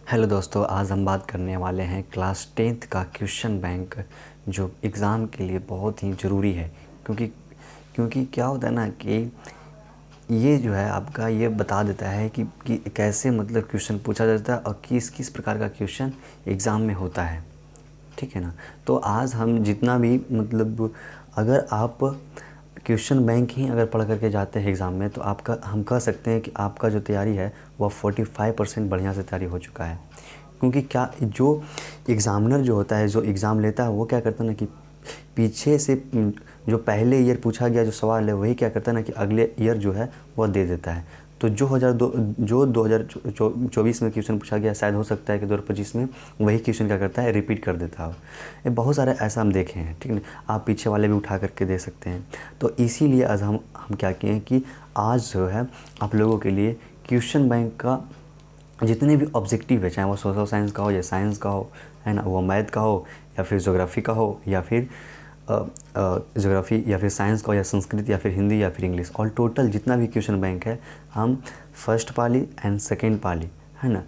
Hello दोस्तों, आज हम बात करने वाले हैं क्लास 10th का क्वेश्चन बैंक जो एग्ज़ाम के लिए बहुत ही ज़रूरी है। क्योंकि क्योंकि क्या होता है ना कि ये जो है आपका ये बता देता है कि कैसे मतलब क्वेश्चन पूछा जाता है और किस किस प्रकार का क्वेश्चन एग्ज़ाम में होता है। ठीक है ना। तो आज हम जितना भी मतलब अगर आप क्वेश्चन बैंक ही अगर पढ़ करके जाते हैं एग्ज़ाम में तो आपका हम कह सकते हैं कि आपका जो तैयारी है वह 45% बढ़िया से तैयारी हो चुका है। क्योंकि क्या जो एग्ज़ामिनर जो होता है, जो एग्ज़ाम लेता है, वो क्या करता है ना कि पीछे से जो पहले ईयर पूछा गया जो सवाल है वही क्या करता है ना कि अगले ईयर जो है वह दे देता है। तो जो 2024 में क्वेश्चन पूछा गया शायद हो सकता है कि 2025 में वही क्वेश्चन क्या करता है रिपीट कर देता हो। ये बहुत सारे ऐसा हम देखे हैं। ठीक है, आप पीछे वाले भी उठा करके दे सकते हैं। तो इसीलिए आज हम क्या किए हैं कि आज जो है आप लोगों के लिए क्वेश्चन बैंक का जितने भी ऑब्जेक्टिव है, चाहे वो सोशल साइंस का हो या साइंस का हो, है ना, वो मैथ का हो या फिर ज्योग्राफी का हो या फिर ज्योग्राफी या फिर साइंस का हो या संस्कृत या फिर हिंदी या फिर इंग्लिश, ऑल टोटल जितना भी क्वेश्चन बैंक है हम फर्स्ट पाली एंड सेकेंड पाली, है ना,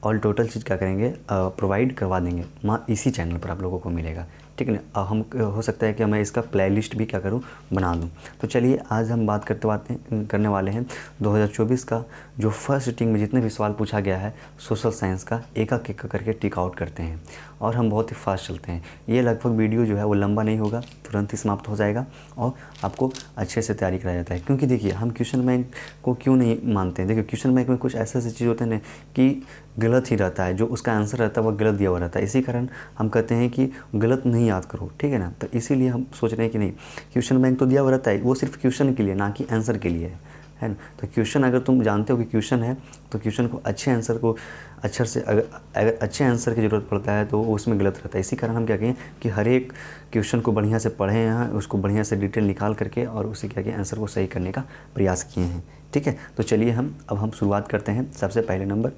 ऑल टोटल चीज़ क्या करेंगे प्रोवाइड करवा देंगे। इसी चैनल पर आप लोगों को मिलेगा। ठीक है ना। हम हो सकता है कि मैं इसका प्लेलिस्ट भी क्या करूं बना दूं। तो चलिए आज हम बात करने वाले हैं 2024 का जो फर्स्ट सिटिंग में जितने भी सवाल पूछा गया है सोशल साइंस का, एक एक करके टिक आउट करते हैं और हम बहुत ही फास्ट चलते हैं। ये लगभग वीडियो जो है वो लंबा नहीं होगा, तुरंत ही समाप्त हो जाएगा और आपको अच्छे से तैयारी कराया जाता है। क्योंकि देखिए हम क्वेश्चन बैंक को क्यों नहीं मानते हैं। देखिए क्वेश्चन बैंक में कुछ ऐसे ऐसी चीज़ होते हैं कि गलत ही रहता है, जो उसका आंसर रहता है वह गलत दिया हुआ रहता है। इसी कारण हम कहते हैं कि गलत नहीं याद करो। ठीक है ना। तो इसीलिए हम सोच रहे हैं कि नहीं, क्वेश्चन बैंक तो दिया हुआ रहता है, वो सिर्फ क्वेश्चन के लिए ना कि आंसर के लिए है ना। तो क्वेश्चन अगर तुम जानते हो कि क्वेश्चन है तो क्वेश्चन को अच्छे आंसर को अच्छे से अगर अच्छे आंसर की ज़रूरत पड़ता है तो उसमें गलत रहता है। इसी कारण हम क्या कहें कि हर एक क्वेश्चन को बढ़िया से पढ़ें हैं, उसको बढ़िया से डिटेल निकाल करके और उसे क्या किया आंसर को सही करने का प्रयास किए हैं। ठीक है। तो चलिए हम शुरुआत करते हैं। सबसे पहले नंबर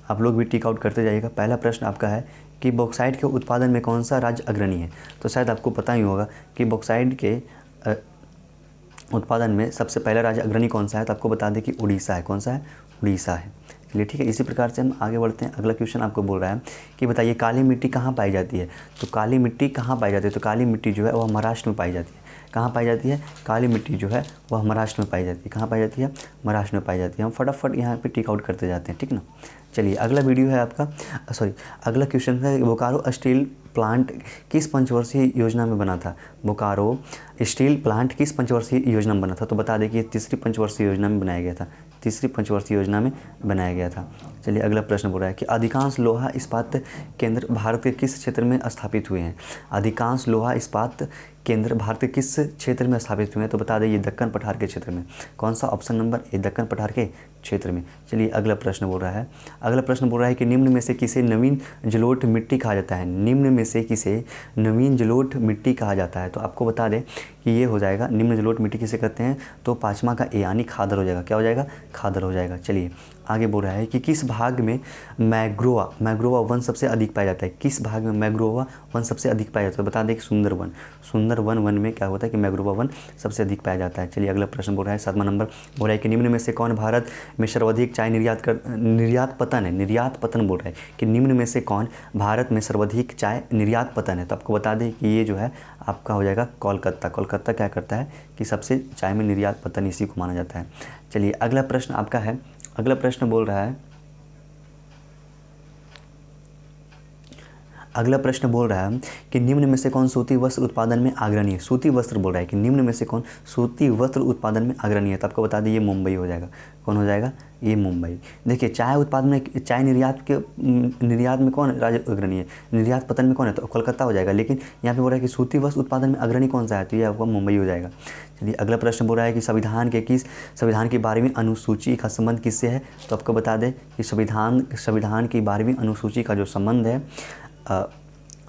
आप लोग भी टिक आउट करते जाइएगा। पहला प्रश्न आपका है कि बॉक्साइट के उत्पादन में कौन सा राज्य अग्रणी है। तो शायद आपको पता ही होगा कि बॉक्साइट के उत्पादन में सबसे पहला राज्य अग्रणी कौन सा है। तो आपको बता दें कि उड़ीसा है। कौन सा है? उड़ीसा है। चलिए ठीक है। इसी प्रकार से हम आगे बढ़ते हैं। अगला क्वेश्चन आपको बोल रहा है कि बताइए काली मिट्टी कहाँ पाई जाती है। तो काली मिट्टी कहाँ पाई जाती है। तो काली मिट्टी जो है वह महाराष्ट्र में पाई जाती है। कहाँ पाई जाती है? काली मिट्टी जो है वह महाराष्ट्र में पाई जाती है। कहाँ पाई जाती है? महाराष्ट्र में पाई जाती है। हम फटाफट यहाँ पे टिक आउट करते जाते हैं। ठीक ना। चलिए अगला वीडियो है आपका अगला क्वेश्चन है बोकारो स्टील प्लांट किस पंचवर्षीय योजना में बना था। बोकारो स्टील प्लांट किस पंचवर्षीय योजना में बना था। तो बता दें कि तीसरी पंचवर्षीय योजना में बनाया गया था। तीसरी पंचवर्षीय योजना में बनाया गया था। चलिए अगला प्रश्न बोल रहा है कि अधिकांश लोहा इस्पात केंद्र भारत के किस क्षेत्र में स्थापित हुए हैं। अधिकांश लोहा इस्पात केंद्र भारत के किस क्षेत्र में स्थापित हुए हैं। तो बता दें ये दक्कन पठार के क्षेत्र में। कौन सा? ऑप्शन नंबर ए, दक्कन पठार के क्षेत्र में। चलिए अगला प्रश्न बोल रहा है कि निम्न में से किसे नवीन जलोढ़ मिट्टी कहा जाता है। निम्न में से किसे नवीन जलोढ़ मिट्टी कहा जाता है। तो आपको बता दें कि ये हो जाएगा निम्न जलोढ़ मिट्टी किसे कहते हैं। तो पाँचवा का ए यानी खादर हो जाएगा। क्या हो जाएगा? खादर हो जाएगा। चलिए आगे बोल रहा है कि किस भाग में मैग्रोवा वन सबसे अधिक पाया जाता है। किस भाग में मैग्रोवा वन सबसे अधिक पाया जाता है। बता दें कि सुंदरवन वन में क्या होता है कि मैग्रोवा वन सबसे अधिक पाया जाता है। चलिए अगला प्रश्न बोल रहा है 7वां नंबर बोल रहा है कि निम्न में से कौन भारत में सर्वाधिक चाय निर्यात पतन बोल रहा है कि निम्न में से कौन भारत में सर्वाधिक चाय निर्यात पतन है। तो आपको बता दें कि ये जो है आपका हो जाएगा कोलकाता क्या करता है कि सबसे चाय में निर्यात पतन इसी को माना जाता है। चलिए अगला प्रश्न आपका है। अगला प्रश्न बोल रहा है कि निम्न में से कौन सूती वस्त्र उत्पादन में अग्रणी है। सूती वस्त्र बोल रहा है कि निम्न में से कौन सूती वस्त्र उत्पादन में अग्रणी है। तो आपको बता दें ये मुंबई हो जाएगा। कौन हो जाएगा? ये मुंबई। देखिए चाय उत्पादन में चाय निर्यात में कौन राज्य अग्रणी है। निर्यात पतन में कौन है? तो कोलकाता हो जाएगा। लेकिन यहाँ पे बोल रहा है कि सूती वस्त्र उत्पादन में अग्रणी कौन सा है। तो ये आपका मुंबई हो जाएगा। चलिए अगला प्रश्न बोल रहा है कि संविधान की 12वीं अनुसूची का संबंध किससे है। तो आपको बता दें कि संविधान की 12वीं अनुसूची का जो संबंध है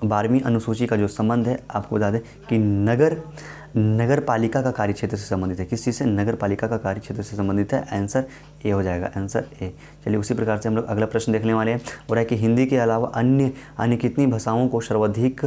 12वीं अनुसूची का जो संबंध है आपको बता दें कि नगर पालिका का कार्य क्षेत्र से संबंधित है। किस चीज़ से? नगर पालिका का कार्य क्षेत्र से संबंधित है। आंसर ए हो जाएगा। Answer A. चलिए उसी प्रकार से हम लोग अगला प्रश्न देखने वाले हैं। हो रहा है कि हिंदी के अलावा अन्य कितनी भाषाओं को सर्वाधिक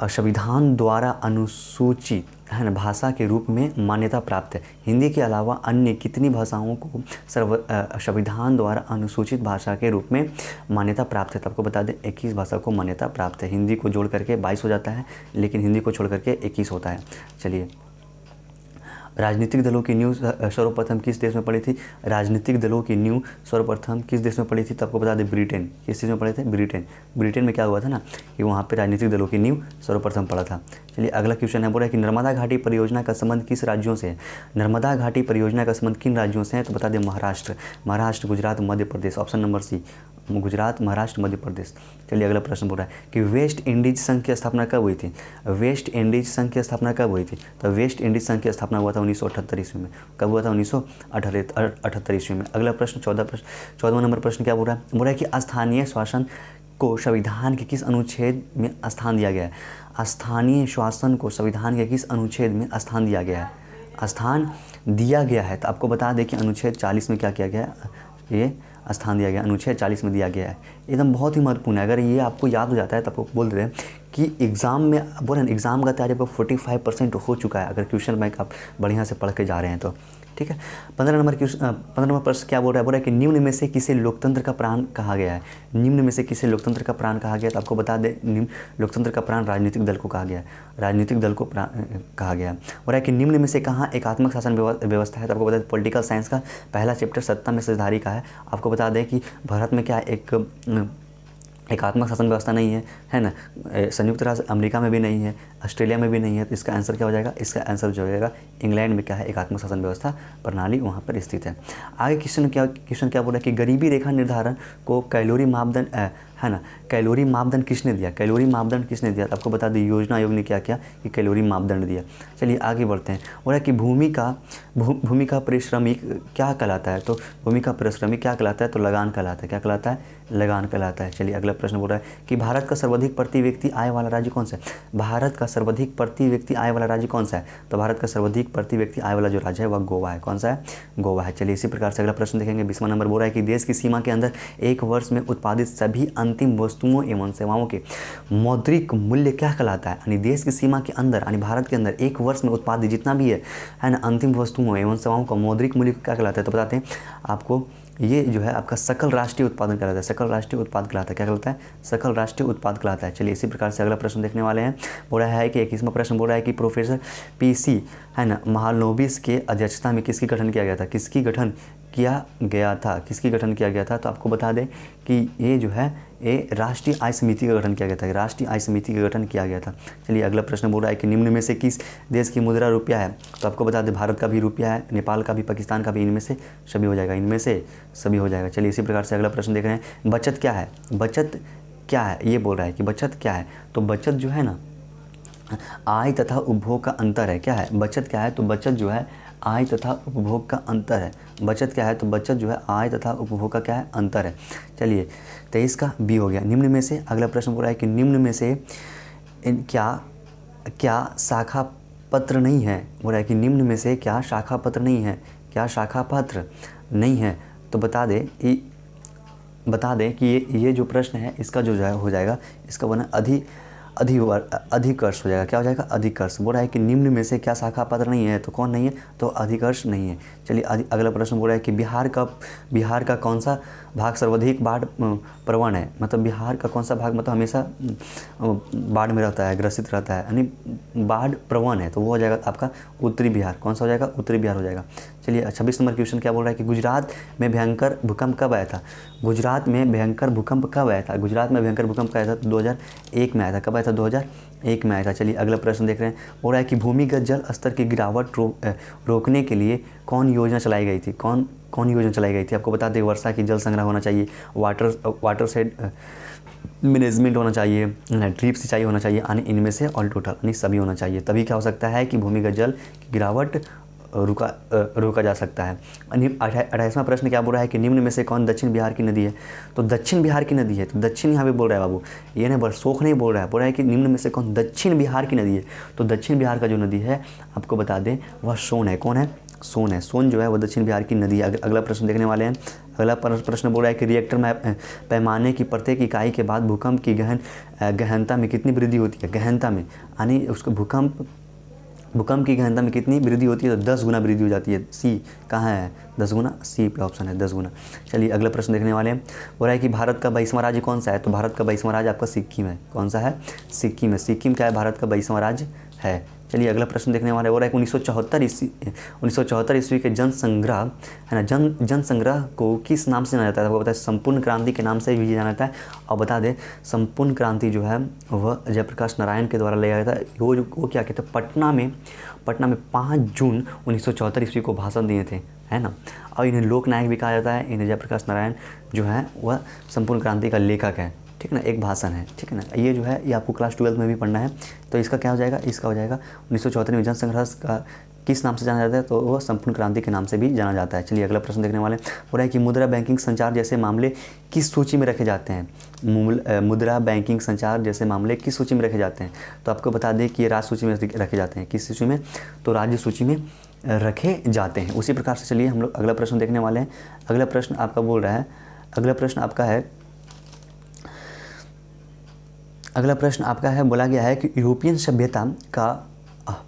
संविधान द्वारा अनुसूचित है ना भाषा के रूप में मान्यता प्राप्त है? हिंदी के अलावा अन्य कितनी भाषाओं को संविधान द्वारा अनुसूचित भाषा के रूप में मान्यता प्राप्त है? तो आपको बता दें 21 भाषा को मान्यता प्राप्त है। हिंदी को जोड़ करके 22 हो जाता है, लेकिन हिंदी को छोड़ करके 21 होता है। चलिए, राजनीतिक दलों की नींव सर्वप्रथम किस देश में पड़ी थी? राजनीतिक दलों की नींव सर्वप्रथम किस देश में पड़ी थी? तो आपको बता दें ब्रिटेन। किस चीज़ में पड़े थे? ब्रिटेन। ब्रिटेन में क्या हुआ था ना कि वहाँ पे राजनीतिक दलों की नींव सर्वप्रथम पड़ा था। चलिए, अगला क्वेश्चन है, बोला है कि नर्मदा घाटी परियोजना का संबंध किस राज्यों से है? नर्मदा घाटी परियोजना का संबंध किन राज्यों से है? तो बता दें Maharashtra, Gujarat, Madhya Pradesh. Option number C, Gujarat, Maharashtra, Madhya Pradesh. चलिए, अगला प्रश्न बोल रहा है कि वेस्ट इंडीज संघ की स्थापना कब हुई थी? वेस्ट इंडीज संघ की स्थापना कब हुई थी? तो वेस्ट इंडीज संघ की स्थापना हुआ था 1978 ईस्वी में। कब हुआ था? 1978 ईस्वी में। अगला प्रश्न 14वां नंबर प्रश्न क्या बोल रहा है? बोल रहा है कि स्थानीय शासन को संविधान के किस अनुच्छेद में स्थान दिया गया है? स्थानीय शासन को संविधान के किस अनुच्छेद में स्थान दिया गया है? स्थान दिया गया है। तो आपको बता दें कि अनुच्छेद 40 में क्या किया गया है? ये स्थान दिया गया, अनुच्छेद 40 में दिया गया है। एकदम बहुत ही महत्वपूर्ण है। अगर ये आपको याद हो जाता है तो आपको बोल देते हैं कि एग्ज़ाम में बोले एग्ज़ाम का तैयारी पर 45% हो चुका है, अगर क्वेश्चन बैंक आप बढ़िया से पढ़ के जा रहे हैं तो। ठीक है, 15 नंबर प्रश्न क्या बोल रहा है? बोल रहा है कि निम्न में से किसे लोकतंत्र का प्राण कहा गया है? निम्न में से किसे लोकतंत्र का प्राण कहा गया? तो आपको बता दें निम्न लोकतंत्र का प्राण राजनीतिक दल को कहा गया है। राजनीतिक दल को कहा गया है। बोल रहा है कि निम्न में से कहाँ एकात्मक शासन व्यवस्था है? तो आपको बता दें पॉलिटिकल साइंस का पहला चैप्टर सत्ता में सत्ताधारी का है। आपको बता दें कि भारत में क्या एक एकात्मक शासन व्यवस्था नहीं है ना। संयुक्त राज्य अमेरिका में भी नहीं है, ऑस्ट्रेलिया में भी नहीं है। तो इसका आंसर क्या हो जाएगा? इसका आंसर जो हो जाएगा इंग्लैंड में क्या है एकात्मक शासन व्यवस्था प्रणाली वहाँ पर स्थित है। आगे क्वेश्चन क्या बोल रहा है कि गरीबी रेखा निर्धारण को कैलोरी मापदंड है ना, कैलोरी मापदंड किसने दिया? कैलोरी मापदंड किसने दिया? तो आपको बता दें योजना आयोग ने क्या किया कि कैलोरी मापदंड दिया। चलिए आगे बढ़ते हैं। बोला कि भूमि का परिश्रमिक क्या कहलाता है? तो भूमि का परिश्रमिक क्या कहलाता है? तो लगान कहलाता है। क्या कहलाता है? लगान कहलाता है। चलिए अगला प्रश्न बोल रहा है कि भारत का सर्वाधिक प्रति व्यक्ति आय वाला राज्य कौन सा है? भारत का सर्वाधिक प्रति व्यक्ति आय वाला राज्य कौन सा है? तो भारत का सर्वाधिक प्रति व्यक्ति आय वाला जो राज्य है वह गोवा है। कौन सा है? गोवा है। चलिए इसी प्रकार से अगला प्रश्न देखेंगे। 20वां नंबर बोल रहा है कि देश की सीमा के अंदर एक वर्ष में उत्पादित सभी अंतिम वस्तुओं एवं सेवाओं के मौद्रिक मूल्य क्या कहलाता है? यानी देश की सीमा के अंदर यानी भारत के अंदर एक वर्ष में उत्पादित जितना भी है ना अंतिम वस्तुओं एवं सेवाओं का मौद्रिक मूल्य क्या कहलाता है? तो बताते हैं आपको, ये जो है आपका सकल राष्ट्रीय उत्पादन कहलाता है। सकल राष्ट्रीय उत्पाद कहलाता है। क्या कहलाता है? सकल राष्ट्रीय उत्पाद कहलाता है। चलिए इसी प्रकार से अगला प्रश्न देखने वाले हैं। बोल रहा है कि 21वां प्रश्न बोल रहा है कि प्रोफेसर पीसी है ना महालनोबिस के अध्यक्षता में किसकी गठन किया गया था? किसकी गठन किया गया था? किसकी गठन किया गया था? तो आपको बता दें कि ये जो है ये राष्ट्रीय आय समिति का गठन किया गया था। राष्ट्रीय आय समिति का गठन किया गया था। चलिए अगला प्रश्न बोल रहा है कि निम्न में से किस देश की मुद्रा रुपया है? तो आपको बता दें भारत का भी रुपया है, नेपाल का भी, पाकिस्तान का भी। इनमें से सभी हो जाएगा। इनमें से सभी हो जाएगा। चलिए इसी प्रकार से अगला प्रश्न देख रहे हैं। बचत क्या है? बचत क्या है? ये बोल रहा है कि बचत क्या है? तो बचत जो है ना आय तथा उपभोग का अंतर है। क्या है? बचत क्या है? तो बचत जो है आय तथा उपभोग का अंतर है। बचत क्या है? तो बचत जो है आय तथा उपभोग का क्या है? अंतर है। चलिए 23 का बी हो गया। निम्न में से अगला प्रश्न बोल रहा है कि निम्न में से क्या शाखा पत्र नहीं है? बोल रहा है कि निम्न में से क्या शाखा पत्र नहीं है? क्या शाखा पत्र नहीं है? तो बता दें कि ये जो प्रश्न है इसका जो हो जाएगा इसका बना अधिकर्ष हो जाएगा। क्या हो जाएगा? अधिकर्ष। बोल रहा है कि निम्न में से क्या शाखा पत्र नहीं है? तो कौन नहीं है? तो अधिकर्ष नहीं है। चलिए अगला प्रश्न बोल रहा है कि बिहार का कौन सा भाग सर्वाधिक बाढ़ प्रवण है? मतलब बिहार का कौन सा भाग मतलब हमेशा बाढ़ में रहता है, ग्रसित रहता है, यानी बाढ़ प्रवण है। तो वो हो जाएगा आपका उत्तरी बिहार। कौन सा हो जाएगा? उत्तरी बिहार हो जाएगा। चलिए 26 नंबर क्वेश्चन क्या बोल रहा है कि गुजरात में भयंकर भूकंप कब आया था? गुजरात में भयंकर भूकंप कब आया था? गुजरात में भयंकर भूकंप कब आया था? 2001 में आया था। कब आया था? 2001 में आया था। चलिए अगला प्रश्न देख रहे हैं। बोल रहा है कि भूमिगत जल स्तर की गिरावट रोकने के लिए कौन योजना चलाई गई थी? कौन योजना चलाई गई थी? आपको बता दें वर्षा की जल संग्रह होना चाहिए, वाटर सेड मैनेजमेंट होना चाहिए, ड्रिप सिंचाई होना चाहिए, यानी इनमें से ऑल टोटल यानी सभी होना चाहिए। तभी क्या हो सकता है कि भूमिगत जल की गिरावट रोका जा सकता है। 28वां प्रश्न क्या बोल रहा है कि निम्न में से कौन दक्षिण बिहार की नदी है? तो दक्षिण बिहार की नदी है। तो दक्षिण यहाँ पे बोल रहा है बाबू, ये नहीं बरसोख नहीं बोल रहा है। बोल रहा है कि निम्न में से कौन दक्षिण बिहार की नदी है? तो दक्षिण बिहार का जो नदी है आपको बता दें वह सोन है। कौन है? सोन है। सोन जो है वो दक्षिण बिहार की नदी है। अगला प्रश्न देखने वाले हैं। अगला प्रश्न बोल रहा है कि रिएक्टर में पैमाने की प्रत्येक इकाई के बाद भूकंप की गहनता में कितनी वृद्धि होती है। गहनता में यानी उसको भूकंप की गहनता में कितनी वृद्धि होती है, तो 10 गुना वृद्धि हो जाती है। सी कहाँ है, 10 गुना, सी पे ऑप्शन है 10 गुना। चलिए अगला प्रश्न देखने वाले हैं। बोल रहा है कि भारत का 22वां राज्य कौन सा है, तो भारत का 22वां राज्य आपका सिक्किम है। कौन सा है, सिक्किम है। सिक्किम क्या है, भारत का 22वां राज्य है। चलिए अगला प्रश्न देखने वाले। बोल रहा है कि 1974 ईस्वी के जन संग्रह है ना, जन संग्रह को किस नाम से जाना जाता है, आपको पता है संपूर्ण क्रांति के नाम से भी जाना जाता है। और बता दें संपूर्ण क्रांति जो है वह जयप्रकाश नारायण के द्वारा लिया गया था। वो क्या कहते हैं, पटना में 5 जून 1974 ईस्वी को भाषण दिए थे, है ना। और इन्हें लोकनायक भी कहा जाता है। इन्हें जयप्रकाश नारायण जो है वह संपूर्ण क्रांति का लेखक है, ठीक है ना, एक भाषण है, ठीक है ना। ये जो है ये आपको क्लास 12 में भी पढ़ना है। तो इसका क्या हो जाएगा, इसका हो जाएगा 1974 में जन संग्रह का किस नाम से जाना जाता है, तो वह संपूर्ण क्रांति के नाम से भी जाना जाता है। चलिए अगला प्रश्न देखने वाले। हो रहा है कि मुद्रा बैंकिंग संचार जैसे मामले किस सूची में रखे जाते हैं। मुद्रा बैंकिंग संचार जैसे मामले किस सूची में रखे जाते हैं, तो आपको बता दें कि ये राज्य सूची में रखे जाते हैं। किस सूची में, तो राज्य सूची में रखे जाते हैं। उसी प्रकार से चलिए हम लोग अगला प्रश्न देखने वाले हैं। अगला प्रश्न आपका बोल रहा है, अगला प्रश्न आपका है, बोला गया है कि यूरोपियन सभ्यता का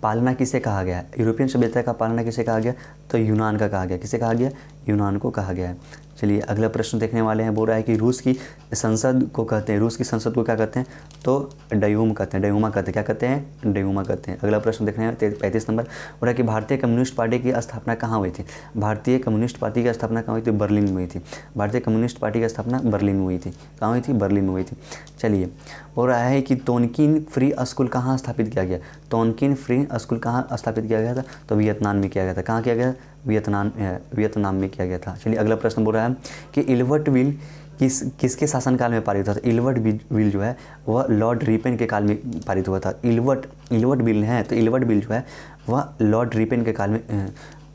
पालना किसे कहा गया है। यूरोपियन सभ्यता का पालना किसे कहा गया, तो यूनान का कहा गया। किसे कहा गया, यूनान को कहा गया है। चलिए अगला प्रश्न देखने वाले हैं। बोल रहा है कि रूस की संसद को कहते हैं, रूस की संसद को क्या कहते हैं, तो डयूम कहते हैं, डयूमा कहते हैं। क्या कहते हैं, डयूमा कहते हैं। अगला प्रश्न देखने हैं 35 नंबर। बोल रहा है कि भारतीय कम्युनिस्ट पार्टी की स्थापना कहाँ हुई थी। भारतीय कम्युनिस्ट पार्टी की स्थापना कहाँ हुई थी, बर्लिन में हुई थी। भारतीय कम्युनिस्ट पार्टी की स्थापना बर्लिन में हुई थी। कहाँ हुई थी, बर्लिन में हुई थी। चलिए बोल रहा है कि तोनकिन फ्री स्कूल कहाँ स्थापित किया गया। तोनकिन फ्री स्कूल कहाँ स्थापित किया गया था, तो वियतनाम में किया गया था। कहाँ किया गया, वियतनाम में किया गया था। चलिए अगला प्रश्न बोल रहा है कि इल्बर्ट बिल किसके शासनकाल में पारित हुआ था। इल्बर्ट बिल जो है वह लॉर्ड रिपेन के काल में पारित हुआ था। इल्बर्ट बिल है, तो इल्बर्ट बिल जो है वह लॉर्ड रिपेन के काल में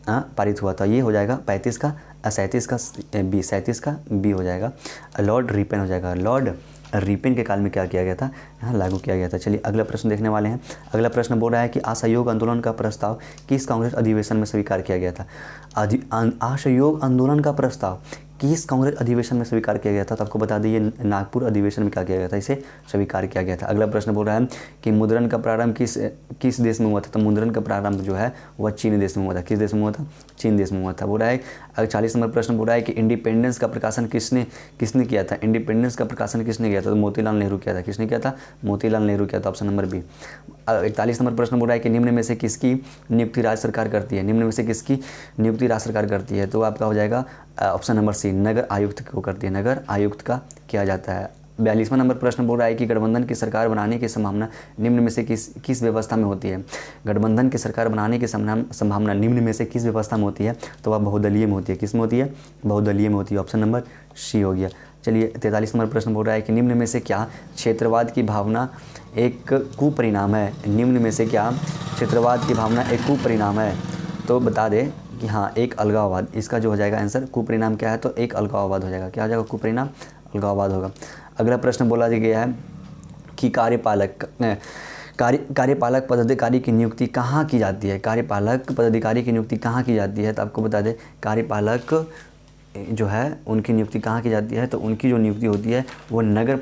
पारित हुआ था। ये हो जाएगा 35 का, 37 का बी हो जाएगा, लॉर्ड रिपेन हो जाएगा। लॉर्ड रिपेन के काल में क्या किया गया था, यहाँ लागू किया गया था। चलिए अगला प्रश्न देखने वाले हैं। अगला प्रश्न बोल रहा है कि असहयोग आंदोलन का प्रस्ताव किस कांग्रेस अधिवेशन में स्वीकार किया गया था। असहयोग आंदोलन का प्रस्ताव किस कांग्रेस अधिवेशन में स्वीकार किया गया था, तो आपको बता दें ये नागपुर अधिवेशन में क्या किया गया था, इसे स्वीकार किया गया था। अगला प्रश्न बोल रहा है कि मुद्रण का प्रारंभ किस देश में हुआ था, तो मुद्रण का प्रारंभ जो है वह चीन देश में हुआ था। किस देश में हुआ था, चीन देश में हुआ था। बोल रहा है 40 नंबर प्रश्न बोल रहा है कि इंडिपेंडेंस का प्रकाशन किसने किया था। इंडिपेंडेंस का प्रकाशन किसने किया था, तो मोतीलाल नेहरू किया था। किसने किया था, मोतीलाल नेहरू किया था, ऑप्शन नंबर बी। 41 नंबर प्रश्न बोल रहा है कि निम्न में से किसकी नियुक्ति राज्य सरकार करती है। निम्न में से किसकी नियुक्ति राज्य सरकार करती है, तो आपका हो जाएगा ऑप्शन नंबर सी, नगर आयुक्त को करती है, नगर आयुक्त का किया जाता है। 42वां नंबर प्रश्न बोल रहा है कि गठबंधन की सरकार बनाने की संभावना निम्न में से किस व्यवस्था में होती है। गठबंधन की सरकार बनाने की संभावना निम्न में से किस व्यवस्था में होती है, तो वह बहुदलीय में होती है। किस में होती है, बहुदलीय में होती है, ऑप्शन नंबर सी हो गया। चलिए 43 नंबर प्रश्न बोल रहा है कि निम्न में से क्या क्षेत्रवाद की भावना एक कुपरिणाम है। निम्न में से क्या क्षेत्रवाद की भावना एक कुपरिणाम है, तो बता दें कि हाँ एक अलगाववाद। इसका जो हो जाएगा आंसर, कुपरिणाम क्या है, तो एक अलगाववाद हो जाएगा। क्या हो जाएगा, कुपरिणाम अलगाववाद होगा। अगला प्रश्न बोला गया है कि कार्यपालक पदाधिकारी की नियुक्ति कहाँ की जाती है। कार्यपालक पदाधिकारी की नियुक्ति कहाँ की जाती है, तो आपको बता दें कार्यपालक जो है उनकी नियुक्ति कहाँ की जाती है, तो उनकी जो नियुक्ति होती है वो नगर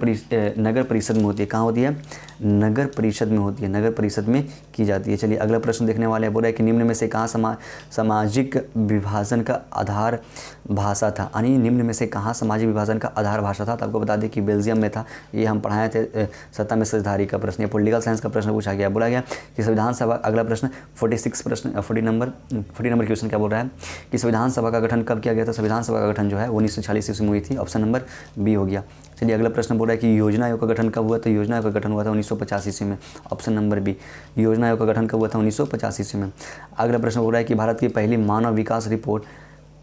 परिषद में होती है। कहाँ होती है, नगर परिषद में होती है, नगर परिषद में की जाती है। चलिए अगला प्रश्न देखने वाले हैं। बोल रहा है कि निम्न में से कहाँ सामाजिक विभाजन का आधार भाषा था। यानी निम्न में से कहाँ सामाजिक विभाजन का आधार भाषा था, तो आपको बता दें कि बेल्जियम में था। ये हम पढ़ाए थे सत्ता में सत्ताधारी का प्रश्न, पॉलिटिकल साइंस का प्रश्न पूछा गया। बोला गया कि संविधान सभा, अगला प्रश्न 40 नंबर क्वेश्चन क्या बोल रहा है कि संविधान सभा का गठन कब किया गया था। संविधान सभा का गठन जो है 1946 ईस्वी में हुई थी, ऑप्शन नंबर बी हो गया। चलिए अगला प्रश्न बोल रहा है कि योजना आयोग का गठन कब हुआ, तो योजना आयोग का गठन हुआ था 1950 ईस्वी में, ऑप्शन नंबर बी। योजना आयोग का गठन कब हुआ था, 1950 ईस्वी में। अगला प्रश्न बोल रहा है कि भारत की पहली मानव विकास रिपोर्ट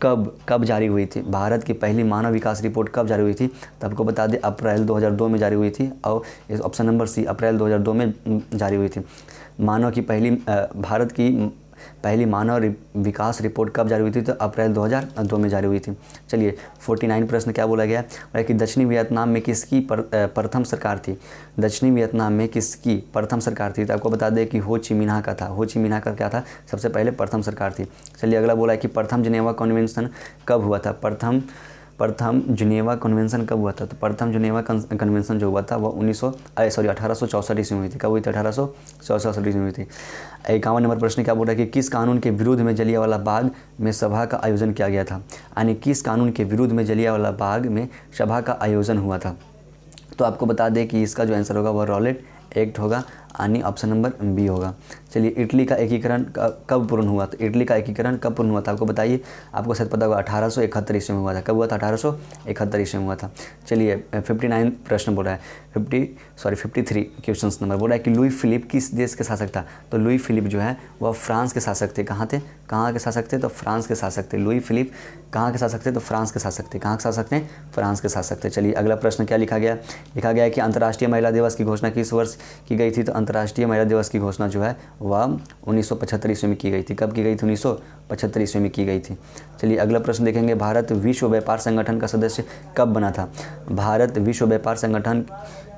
कब जारी हुई थी। भारत की पहली मानव विकास रिपोर्ट कब जारी हुई थी, तो आपको बता दें अप्रैल 2002 में जारी हुई थी, और ऑप्शन नंबर सी अप्रैल 2002 में जारी हुई थी। भारत की पहली मानव विकास रिपोर्ट कब जारी हुई थी, तो अप्रैल 2002 में जारी हुई थी। चलिए 49 प्रश्न क्या बोला गया है कि दक्षिणी वियतनाम में किसकी प्रथम सरकार थी। दक्षिणी वियतनाम में किसकी प्रथम सरकार थी, तो आपको बता दें कि हो ची मिन्ह का था। हो ची मिन्ह का क्या था, सबसे पहले प्रथम सरकार थी। चलिए अगला बोला है कि प्रथम जिनेवा कन्वेंशन कब हुआ था। प्रथम जिनेवा कन्वेंशन कब हुआ था? तो प्रथम जिनेवा कन्वेंशन जो हुआ था वो 1864 ईस्वी में हुई थी। कब हुई थी? 1864 ईस्वी में हुई थी। 51 नंबर प्रश्न क्या बोल रहा है कि किस कानून के विरुद्ध में जलियांवाला बाग में सभा का आयोजन किया गया था? यानी किस कानून के विरुद्ध में जलियांवाला बाग में सभा का आयोजन हुआ था? तो आपको बता दें कि इसका जो आंसर होगा वह रॉलेट एक्ट होगा, यानी ऑप्शन नंबर बी होगा। चलिए, इटली का एकीकरण कब पूर्ण हुआ? तो इटली का एकीकरण कब पूर्ण हुआ था आपको बताइए, आपको शायद पता होगा 1871 ईस्वी में हुआ था। कब हुआ था? 1871 ईस्वी में हुआ था। चलिए, 59 प्रश्न बोल रहा है, 53 क्वेश्चन नंबर बोल रहा है कि लुई फिलिप किस देश के शासक था? तो लुई फिलिप जो है वह फ्रांस के शासक थे। कहाँ थे? कहाँ के शासक थे? तो फ्रांस के शासक थे। लुई फिलिप कहाँ के शासक थे? तो फ्रांस के शासक थे। कहाँ के शासक थे? फ्रांस के शासक थे। चलिए, अगला प्रश्न क्या लिखा गया? लिखा गया है कि अंतर्राष्ट्रीय महिला दिवस की घोषणा किस वर्ष की गई थी? तो अंतर्राष्ट्रीय महिला दिवस की घोषणा जो है वह 1975 ईस्वी में की गई थी। कब की गई थी? 1975 ईस्वी में की गई थी। चलिए, अगला प्रश्न देखेंगे, भारत विश्व व्यापार संगठन का सदस्य कब बना था? भारत विश्व व्यापार संगठन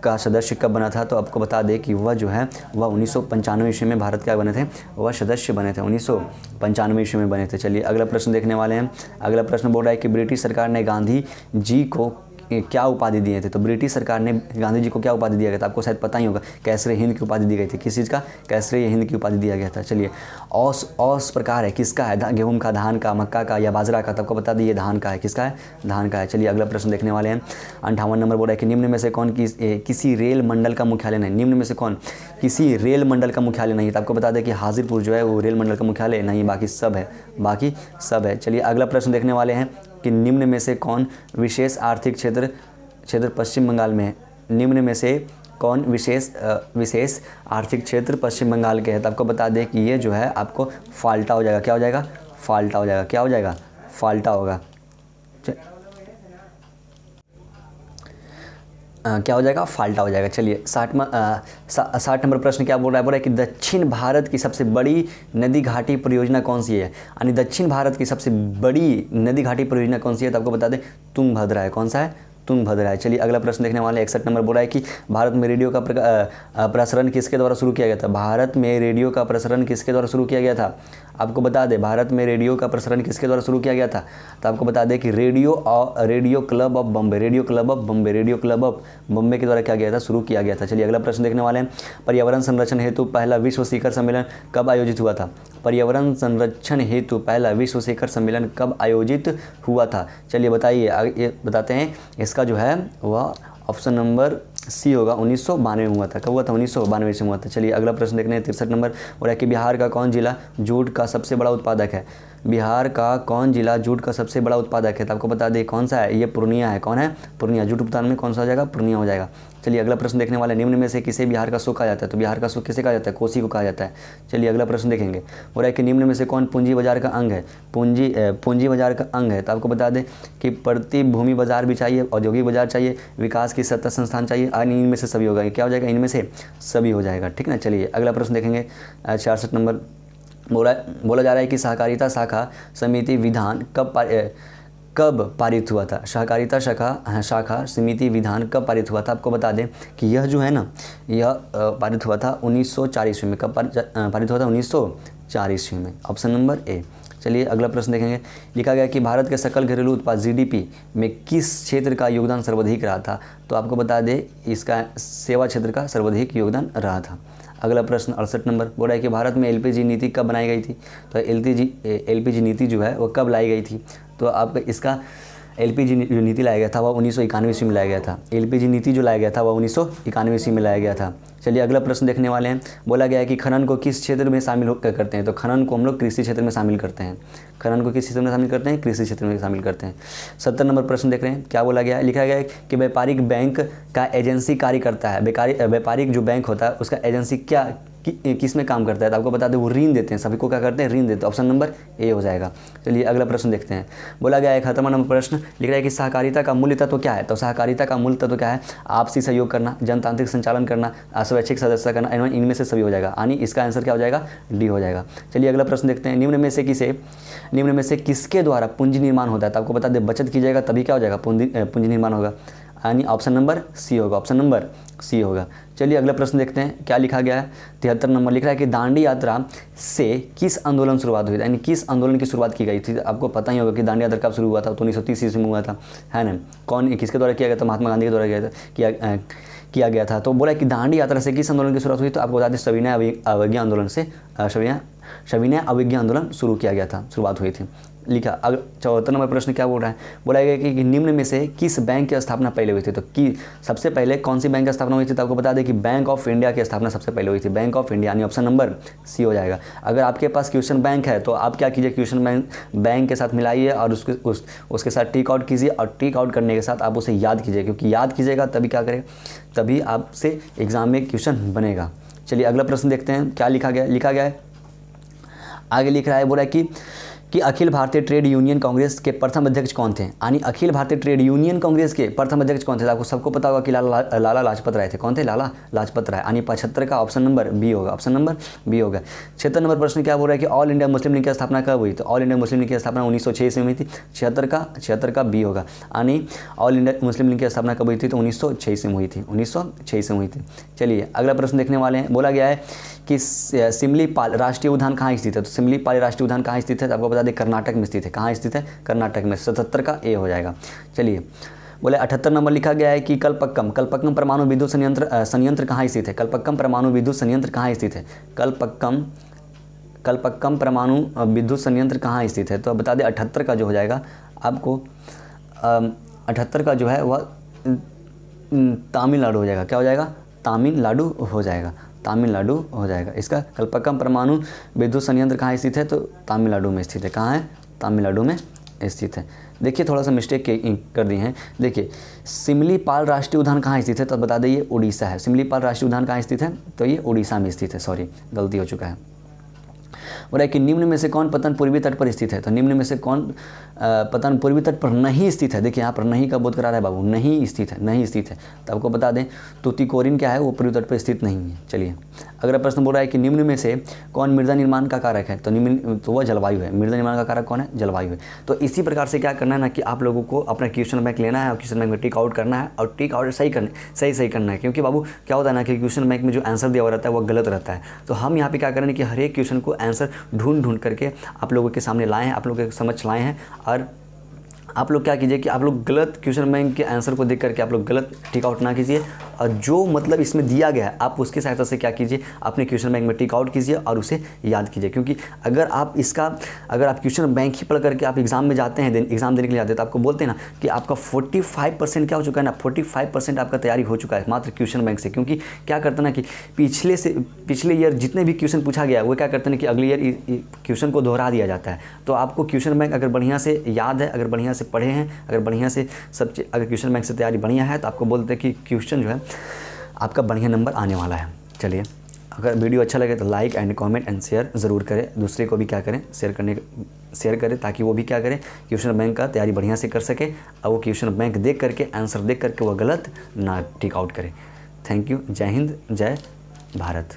का सदस्य कब बना था? तो आपको बता दें कि वह जो है वह 1995 ईस्वी में भारत क्या बने थे? वह सदस्य बने थे, 1995 ईस्वी में बने थे। चलिए, अगला प्रश्न देखने वाले हैं। अगला प्रश्न बोल रहा है कि ब्रिटिश सरकार ने गांधी जी को क्या उपाधि दिए थे? तो ब्रिटिश सरकार ने गांधी जी को क्या उपाधि दिया गया था? आपको शायद पता ही होगा, कैसरे हिंद की उपाधि दी गई थी। किस चीज़ का? कैसरे हिंद की उपाधि दिया गया था। चलिए, औस प्रकार है किसका है? गेहूं का, धान का, मक्का का या बाजरा का? तो आपको बता दिए धान का है। किसका है? धान का है। चलिए, अगला प्रश्न देखने वाले हैं। 58 नंबर बोल रहा है कि निम्न में से कौन किसी रेल मंडल का मुख्यालय नहीं? निम्न में से कौन किसी रेल मंडल का मुख्यालय नहीं? तो आपको बता दें कि हाजीपुर जो है वो रेल मंडल का मुख्यालय नहीं, बाकी सब है, बाकी सब है। चलिए, अगला प्रश्न देखने वाले हैं कि निम्न में से कौन विशेष आर्थिक क्षेत्र पश्चिम बंगाल में है? निम्न में से कौन विशेष आर्थिक क्षेत्र पश्चिम बंगाल के है? तो आपको बता दें कि ये जो है आपको फाल्टा हो जाएगा। क्या हो जाएगा? फाल्टा हो जाएगा। क्या हो जाएगा? फाल्टा होगा। क्या हो जाएगा? फाल्टा हो जाएगा। चलिए, 60 नंबर प्रश्न क्या बोल रहा है? बोल रहा है कि दक्षिण भारत की सबसे बड़ी नदी घाटी परियोजना कौन सी है? यानी दक्षिण भारत की सबसे बड़ी नदी घाटी परियोजना कौन सी है? तो आपको बता दें तुंगभद्रा है। कौन सा है? तुंगभद्रा है। चलिए, अगला प्रश्न देखने वाले 61 नंबर बोल रहा है कि भारत में रेडियो का प्रसारण किसके द्वारा शुरू किया गया था? भारत में रेडियो का प्रसारण किसके द्वारा शुरू किया गया था? आपको बता दें भारत में रेडियो का प्रसारण किसके द्वारा शुरू किया गया था? तो आपको बता दें कि रेडियो क्लब ऑफ बम्बे के द्वारा क्या गया था? शुरू किया गया था। चलिए, अगला प्रश्न देखने वाले हैं। पर्यावरण संरक्षण हेतु पहला विश्व शिखर सम्मेलन कब आयोजित हुआ था? पर्यावरण संरक्षण हेतु पहला विश्व शिखर सम्मेलन कब आयोजित हुआ था? चलिए, बताइए। ये बताते हैं, इसका जो है वह ऑप्शन नंबर सी होगा, 1992 में हुआ था। कब हुआ था? 1992 में हुआ था। चलिए, अगला प्रश्न देखने हैं। 63 नंबर हो रहा है कि बिहार का कौन जिला जूट का सबसे बड़ा उत्पादक है? बिहार का कौन जिला जूट का सबसे बड़ा उत्पादक है? तो आपको बता दें कौन सा है? ये पूर्णिया है। कौन है? पूर्णिया। जूट उत्पादन में कौन सा हो जाएगा? पूर्णिया हो जाएगा। चलिए, अगला प्रश्न देखने वाले, निम्न में से किसे बिहार का सुख कहा जाता है? तो बिहार का सुख किसे कहा जाता है? कोसी को कहा जाता है। चलिए, अगला प्रश्न देखेंगे। हो रहा है कि निम्न में से कौन पूंजी बाजार का अंग है? पूंजी बाजार का अंग है। तो आपको बता दें कि प्रतिभूमि बाजार भी चाहिए, औद्योगिक बाजार चाहिए, विकास की सत्ता संस्थान चाहिए, इनमें से सभी होगा। क्या हो जाएगा? इनमें से सभी हो जाएगा। ठीक ना। चलिए, अगला प्रश्न देखेंगे। 66 नंबर बोला जा रहा है कि सहकारिता शाखा समिति विधान कब पारित हुआ था? सहकारिता शाखा समिति विधान कब पारित हुआ था? आपको बता दें कि यह जो है ना, यह पारित हुआ था 1904 ईस्वी में। कब पारित हुआ था? 1904 ईस्वी में। Option number A. चलिए, अगला प्रश्न देखेंगे। लिखा गया कि भारत के सकल घरेलू उत्पाद जीडीपी में किस क्षेत्र का योगदान सर्वाधिक रहा था? तो आपको बता दें इसका सेवा क्षेत्र का सर्वाधिक योगदान रहा था। अगला प्रश्न 68 नंबर बोल रहा है कि भारत में एलपीजी नीति कब बनाई गई थी? तो एलपीजी नीति जो है वो कब लाई गई थी? तो आपका इसका एलपीजी जो नीति लाया गया था वह 1991 ईस्वी में लाया गया था। एलपीजी नीति जो लाया गया था वह 1991 ईस्वी में लाया गया था। चलिए, अगला प्रश्न देखने वाले हैं। बोला गया है कि खनन को किस क्षेत्र में शामिल करते हैं? तो खनन को हम लोग कृषि क्षेत्र में शामिल करते हैं। खनन को किस क्षेत्र में शामिल करते हैं? कृषि क्षेत्र में शामिल करते हैं। 70 नंबर प्रश्न देख रहे हैं। क्या बोला गया है? लिखा गया है कि व्यापारिक बैंक का एजेंसी कार्य करता है। व्यापारिक जो बैंक होता है उसका एजेंसी किस में काम करता है? तो आपको बता दें वो ऋण देते हैं। सभी को क्या करते हैं? ऋण देते हैं। ऑप्शन नंबर ए हो जाएगा। चलिए, अगला प्रश्न देखते हैं। बोला गया है 71 नंबर प्रश्न लिख रहा है कि सहकारिता का मूल तत्व क्या है? तो सहकारिता का मूल तत्व क्या है? आपसी सहयोग करना, जनतांत्रिक संचालन करना, स्वैच्छिक सदस्यता करना, इनमें से सभी हो जाएगा। यानी इसका आंसर क्या हो जाएगा? डी हो जाएगा। चलिए, अगला प्रश्न देखते हैं। निम्न में से किसके द्वारा पूंजी निर्माण होता है? तो आपको बता दें बचत की जाएगा तभी क्या हो जाएगा? पूंजी निर्माण होगा। यानी ऑप्शन नंबर सी होगा। ऑप्शन नंबर सी होगा। चलिए अगला प्रश्न देखते हैं क्या लिखा गया है। 73 नंबर लिख रहा है कि दांडी यात्रा से किस आंदोलन शुरुआत हुई, यानी किस आंदोलन की शुरुआत की गई थी। आपको पता ही होगा कि दांडी यात्रा कब शुरू हुआ था, तो 1930 ईस्वी में हुआ था, है ना। कौन किसके द्वारा किया गया था, महात्मा गांधी के द्वारा किया गया था। तो बोला कि दांडी यात्रा से किस आंदोलन की शुरुआत हुई, तो आपको बता दें सविनय अवज्ञा आंदोलन से सविनय अवज्ञा आंदोलन शुरू किया गया था, शुरुआत हुई थी। लिखा। अगर 74 नंबर प्रश्न क्या बोल रहा है, बोला गया कि निम्न में से किस बैंक की स्थापना पहले हुई थी। तो कि सबसे पहले कौन सी बैंक की स्थापना हुई थी, तो आपको बता दें कि बैंक ऑफ इंडिया की स्थापना सबसे पहले हुई थी, बैंक ऑफ इंडिया, यानी ऑप्शन नंबर सी हो जाएगा। अगर आपके पास क्वेश्चन बैंक है तो आप क्या कीजिए, क्वेश्चन बैंक के साथ मिलाइए और उसके साथ टिक आउट कीजिए, और टिक आउट करने के साथ आप उसे याद कीजिए, क्योंकि याद कीजिएगा तभी क्या करें, तभी आपसे एग्जाम में क्वेश्चन बनेगा। चलिए अगला प्रश्न देखते हैं क्या लिखा गया है। आगे लिख रहा है, बोला कि अखिल भारतीय ट्रेड यूनियन कांग्रेस के प्रथम अध्यक्ष कौन थे, यानी अखिल भारतीय ट्रेड यूनियन कांग्रेस के प्रथम अध्यक्ष कौन थे। आपको सबको पता होगा कि लाला लाजपत राय थे। कौन थे, लाला लाजपत राय, यानी 75 का ऑप्शन नंबर बी होगा, ऑप्शन नंबर बी होगा। 76 नंबर प्रश्न क्या बोल रहा है कि ऑल इंडिया मुस्लिम लीग की स्थापना कब हुई, तो ऑल इंडिया मुस्लिम लीग की स्थापना 1906 ईस्वी में हुई थी। 76 का बी होगा, यानी ऑल इंडिया मुस्लिम लीग की स्थापना कब हुई थी, तो 1906 ईस्वी में हुई थी, 1906 ईस्वी में हुई थी। चलिए अगला प्रश्न देखने वाले हैं। बोला गया है कि सिमलीपाल राष्ट्रीय उद्यान कहाँ स्थित है, तो सिमलीपाल राष्ट्रीय उद्यान कहाँ स्थित है, तो आपको बता दें कर्नाटक में स्थित है। कहाँ स्थित है, कर्नाटक में। 77 का ए हो जाएगा। चलिए बोले 78 नंबर लिखा गया है कि कलपक्कम परमाणु विद्युत संयंत्र कहाँ स्थित है। कलपक्कम परमाणु विद्युत संयंत्र कहाँ स्थित है, कलपक्कम परमाणु विद्युत संयंत्र कहाँ स्थित है, तो बता दें 78 का जो हो जाएगा आपको 78 का जो है वह तमिलनाडु हो जाएगा। क्या हो जाएगा, तमिलनाडु हो जाएगा, तमिलनाडु हो जाएगा। इसका कलपक्कम परमाणु विद्युत संयंत्र कहाँ स्थित है, तो तमिलनाडु में स्थित है। कहाँ है, तमिलनाडु में स्थित है। देखिए थोड़ा सा मिस्टेक कर दिए हैं। देखिए सिमलीपाल राष्ट्रीय उद्यान कहाँ स्थित है, तो बता दें ये उड़ीसा है। सिमलीपाल राष्ट्रीय उद्यान कहाँ स्थित है, तो ये उड़ीसा में स्थित है। सॉरी गलती हो चुका है। बोला है कि निम्न में से कौन पतन पूर्वी तट पर स्थित है, तो निम्न में से कौन पतन पूर्वी तट पर नहीं स्थित है। देखिए यहाँ पर नहीं का बोध करा रहा है बाबू, नहीं स्थित है, नहीं स्थित है। तो आपको बता दें तूतीकोरिन क्या है, वो पूर्वी तट पर स्थित नहीं है। चलिए अगला प्रश्न बोल रहा है कि निम्न में से कौन मृदा निर्माण का कारक है, तो वह जलवायु है। मृदा निर्माण का कारक कौन है, जलवायु है। तो इसी प्रकार से क्या करना है ना कि आप लोगों को अपना क्वेश्चन बैंक लेना है और क्वेश्चन बैंक में टिक आउट करना है, और टिक आउट सही करना है। क्योंकि बाबू क्या होता है ना कि क्वेश्चन बैंक में जो आंसर दिया हुआ रहता है वो गलत रहता है। तो हम यहाँ पे क्या करें कि हर एक क्वेश्चन को आंसर ढूंढ करके आप लोगों के सामने लाए हैं, आप लोगों के समझ लाए हैं। और आप लोग क्या कीजिए कि आप लोग गलत क्वेश्चन बैंक के आंसर को देख करके आप लोग गलत टिक आउट ना कीजिए, और जो मतलब इसमें दिया गया है आप उसकी सहायता से क्या कीजिए, अपने क्वेश्चन बैंक में टिक आउट कीजिए और उसे याद कीजिए। क्योंकि अगर आप क्वेश्चन बैंक ही पढ़ करके आप एग्जाम में जाते हैं, एग्जाम देने के लिए जाते हैं, तो आपको बोलते हैं ना कि आपका 45% क्या हो चुका है ना, 45% आपका तैयारी हो चुका है मात्र क्वेश्चन बैंक से। क्योंकि क्या करते हैं ना कि पिछले ईयर जितने भी क्वेश्चन पूछा गया है वो क्या करते हैं कि अगले ईयर क्वेश्चन को दोहरा दिया जाता है। तो आपको क्वेश्चन बैंक अगर बढ़िया से याद है, अगर बढ़िया से पढ़े हैं, अगर बढ़िया से अगर क्वेश्चन बैंक से तैयारी बढ़िया है, तो आपको बोलते हैं कि क्वेश्चन जो है आपका बढ़िया नंबर आने वाला है। चलिए अगर वीडियो अच्छा लगे तो like and comment and share ज़रूर करें, दूसरे को भी क्या करें, शेयर करें, ताकि वो भी क्या करें, क्वेश्चन बैंक का तैयारी बढ़िया से कर सके, और वो क्वेश्चन बैंक देख करके आंसर देख करके वो गलत ना टिक आउट करे। Thank you. जय हिंद, जय भारत।